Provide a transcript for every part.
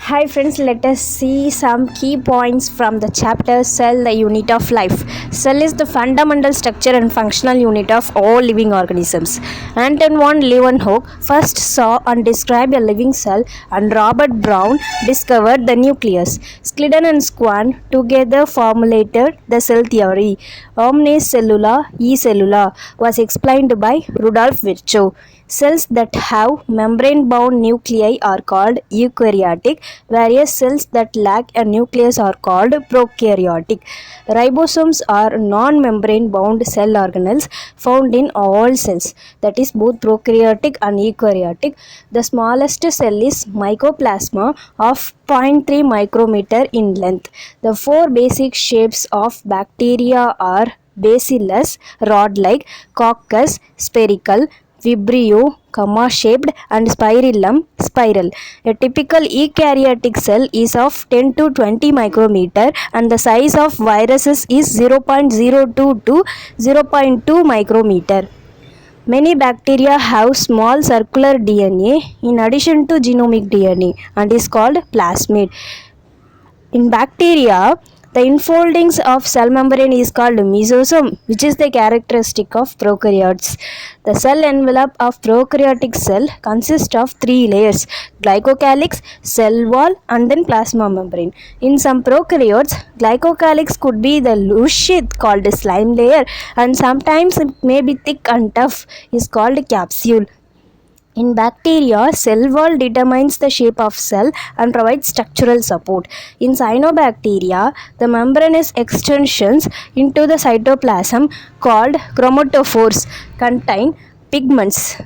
Hi friends, let us see some key points from the chapter Cell, the Unit of Life. Cell is the fundamental structure and functional unit of all living organisms. Anton von Leeuwenhoek first saw and described a living cell, and Robert Brown discovered the nucleus. Schleiden and Schwann together formulated the cell theory. Omnes cellula e cellula was explained by Rudolf Virchow. Cells that have membrane-bound nuclei are called eukaryotic, whereas cells that lack a nucleus are called prokaryotic. Ribosomes are non-membrane-bound cell organelles found in all cells, that is both prokaryotic and eukaryotic. The smallest cell is mycoplasma of 0.3 micrometer in length. The four basic shapes of bacteria are bacillus, rod-like, coccus, spherical, Vibrio, comma-shaped, and spirillum, spiral. A typical eukaryotic cell is of 10 to 20 micrometer and the size of viruses is 0.02 to 0.2 micrometer. Many bacteria have small circular DNA in addition to genomic DNA and is called plasmid. In bacteria, the enfoldings of cell membrane is called mesosome, which is the characteristic of prokaryotes. The cell envelope of prokaryotic cell consists of three layers: glycocalyx, cell wall, and then plasma membrane. In some prokaryotes, glycocalyx could be the loose sheath called slime layer, and sometimes it may be thick and tough is called capsule. In bacteria, cell wall determines the shape of cell and provides structural support. In cyanobacteria, the membranous extensions into the cytoplasm called chromatophores contain pigments.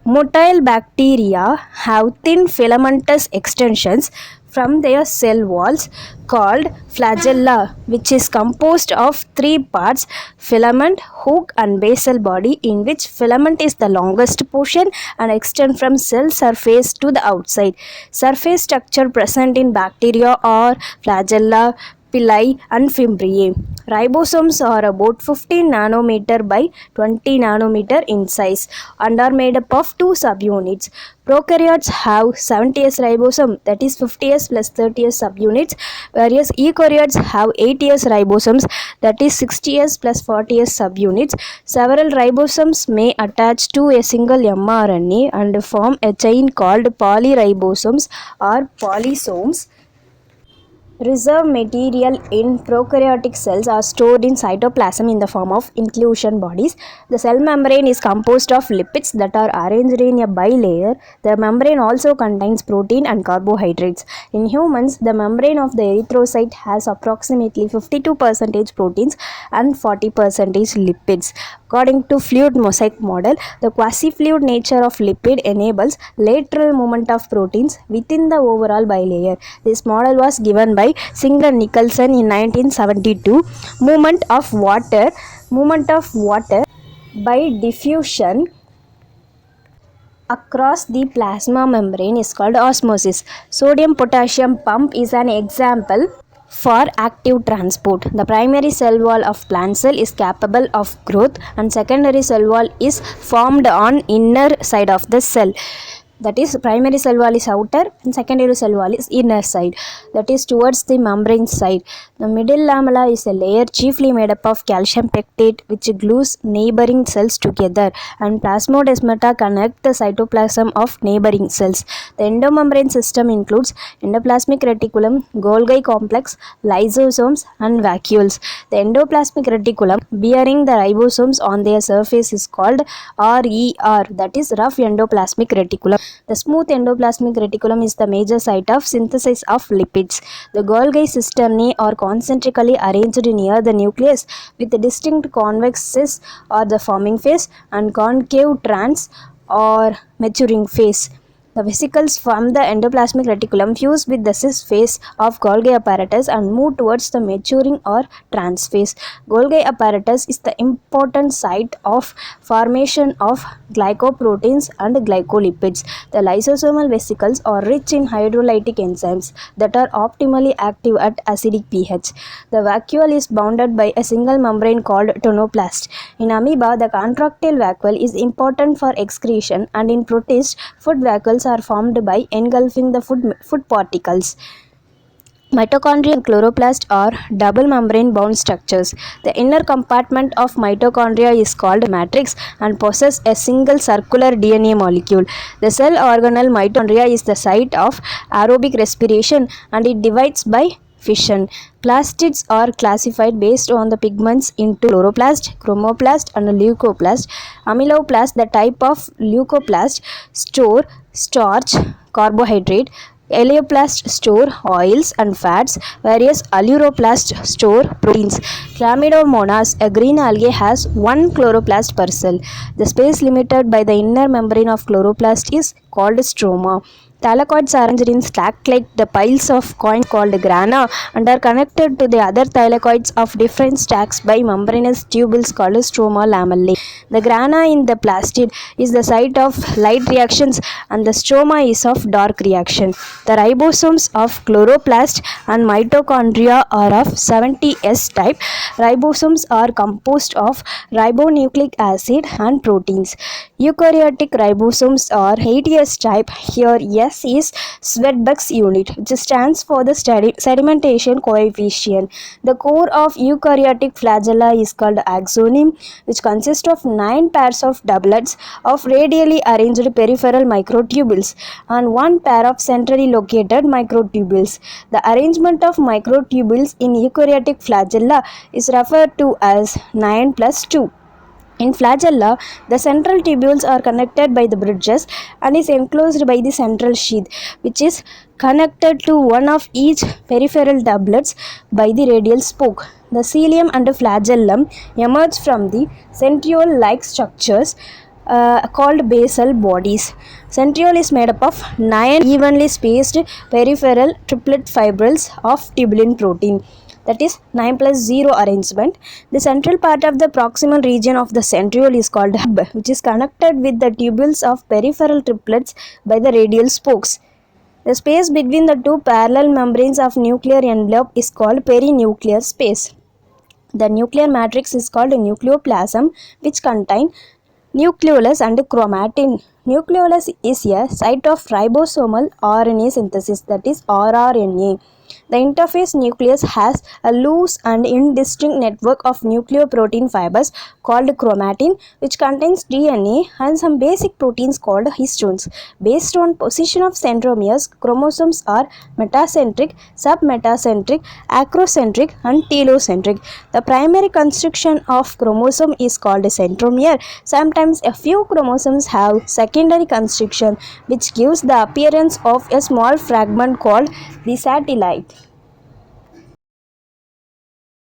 Motile bacteria have thin filamentous extensions from their cell walls called flagella, which is composed of three parts: filament, hook, and basal body, in which filament is the longest portion and extend from cell surface to the outside. Surface structure present in bacteria are flagella, pili, and fimbriae. Ribosomes are about 15 nanometer by 20 nanometer in size and are made up of two subunits. Prokaryotes have 70s ribosome, that is 50s plus 30s subunits, whereas eukaryotes have 80s ribosomes, that is 60s plus 40s subunits. Several ribosomes may attach to a single mRNA and form a chain called polyribosomes or polysomes. Reserve material in prokaryotic cells are stored in cytoplasm in the form of inclusion bodies. The cell membrane is composed of lipids that are arranged in a bilayer. The membrane also contains protein and carbohydrates. In humans, the membrane of the erythrocyte has approximately 52% proteins and 40% lipids. According to fluid mosaic model, the quasi-fluid nature of lipid enables lateral movement of proteins within the overall bilayer. This model was given by Singer Nicholson in 1972. Movement of water by diffusion across the plasma membrane is called osmosis. Sodium-potassium pump is an example for active transport. The primary cell wall of plant cell is capable of growth and secondary cell wall is formed on inner side of the cell. That is, primary cell wall is outer and secondary cell wall is inner side, that is towards the membrane side. The middle lamella is a layer chiefly made up of calcium pectate which glues neighboring cells together, and plasmodesmata connect the cytoplasm of neighboring cells. The endomembrane system includes endoplasmic reticulum, Golgi complex, lysosomes, and vacuoles. The endoplasmic reticulum bearing the ribosomes on their surface is called RER, that is rough endoplasmic reticulum. The smooth endoplasmic reticulum is the major site of synthesis of lipids. The Golgi cisternae are concentrically arranged near the nucleus with distinct convex cis or the forming phase and concave trans or maturing phase. The vesicles from the endoplasmic reticulum fuse with the cis phase of Golgi apparatus and move towards the maturing or trans phase. Golgi apparatus is the important site of formation of glycoproteins and glycolipids. The lysosomal vesicles are rich in hydrolytic enzymes that are optimally active at acidic pH. The vacuole is bounded by a single membrane called tonoplast. In amoeba, the contractile vacuole is important for excretion, and in protists, food vacuoles are formed by engulfing the food particles. Mitochondria and chloroplast are double membrane bound structures. The inner compartment of mitochondria is called matrix and possesses a single circular DNA molecule. The cell organelle mitochondria is the site of aerobic respiration and it divides by fission. Plastids are classified based on the pigments into chloroplast, chromoplast, and leucoplast. Amyloplast, the type of leucoplast, store starch, carbohydrate. Eleoplast store oils and fats, whereas aleuroplast store proteins. Chlamydomonas, a green algae, has one chloroplast per cell. The space limited by the inner membrane of chloroplast is called stroma. Thylakoids are arranged in stack-like the piles of coins called grana and are connected to the other thylakoids of different stacks by membranous tubules called stroma lamellae. The grana in the plastid is the site of light reactions and the stroma is of dark reaction. The ribosomes of chloroplast and mitochondria are of 70S type. Ribosomes are composed of ribonucleic acid and proteins. Eukaryotic ribosomes are 80S type. Here S is Swedberg's unit, which stands for the sedimentation coefficient. The core of eukaryotic flagella is called axoneme, which consists of 9 pairs of doublets of radially arranged peripheral microtubules and 1 pair of centrally located microtubules. The arrangement of microtubules in eukaryotic flagella is referred to as 9 plus 2. In flagella, the central tubules are connected by the bridges and is enclosed by the central sheath, which is connected to one of each peripheral doublets by the radial spoke. The cilium and flagellum emerge from the centriole-like structures called basal bodies. Centriole is made up of 9 evenly spaced peripheral triplet fibrils of tubulin protein. That is 9 plus 0 arrangement. The central part of the proximal region of the centriole is called hub, which is connected with the tubules of peripheral triplets by the radial spokes. The space between the two parallel membranes of nuclear envelope is called perinuclear space. The nuclear matrix is called nucleoplasm, which contain nucleolus and chromatin. Nucleolus is a site of ribosomal RNA synthesis, that is rRNA. The interface nucleus has a loose and indistinct network of nucleoprotein fibers called chromatin, which contains DNA and some basic proteins called histones. Based on position of centromeres, chromosomes are metacentric, submetacentric, acrocentric, and telocentric. The primary construction of chromosome is called centromere. Sometimes a few chromosomes have secondary construction, which gives the appearance of a small fragment called the satellite.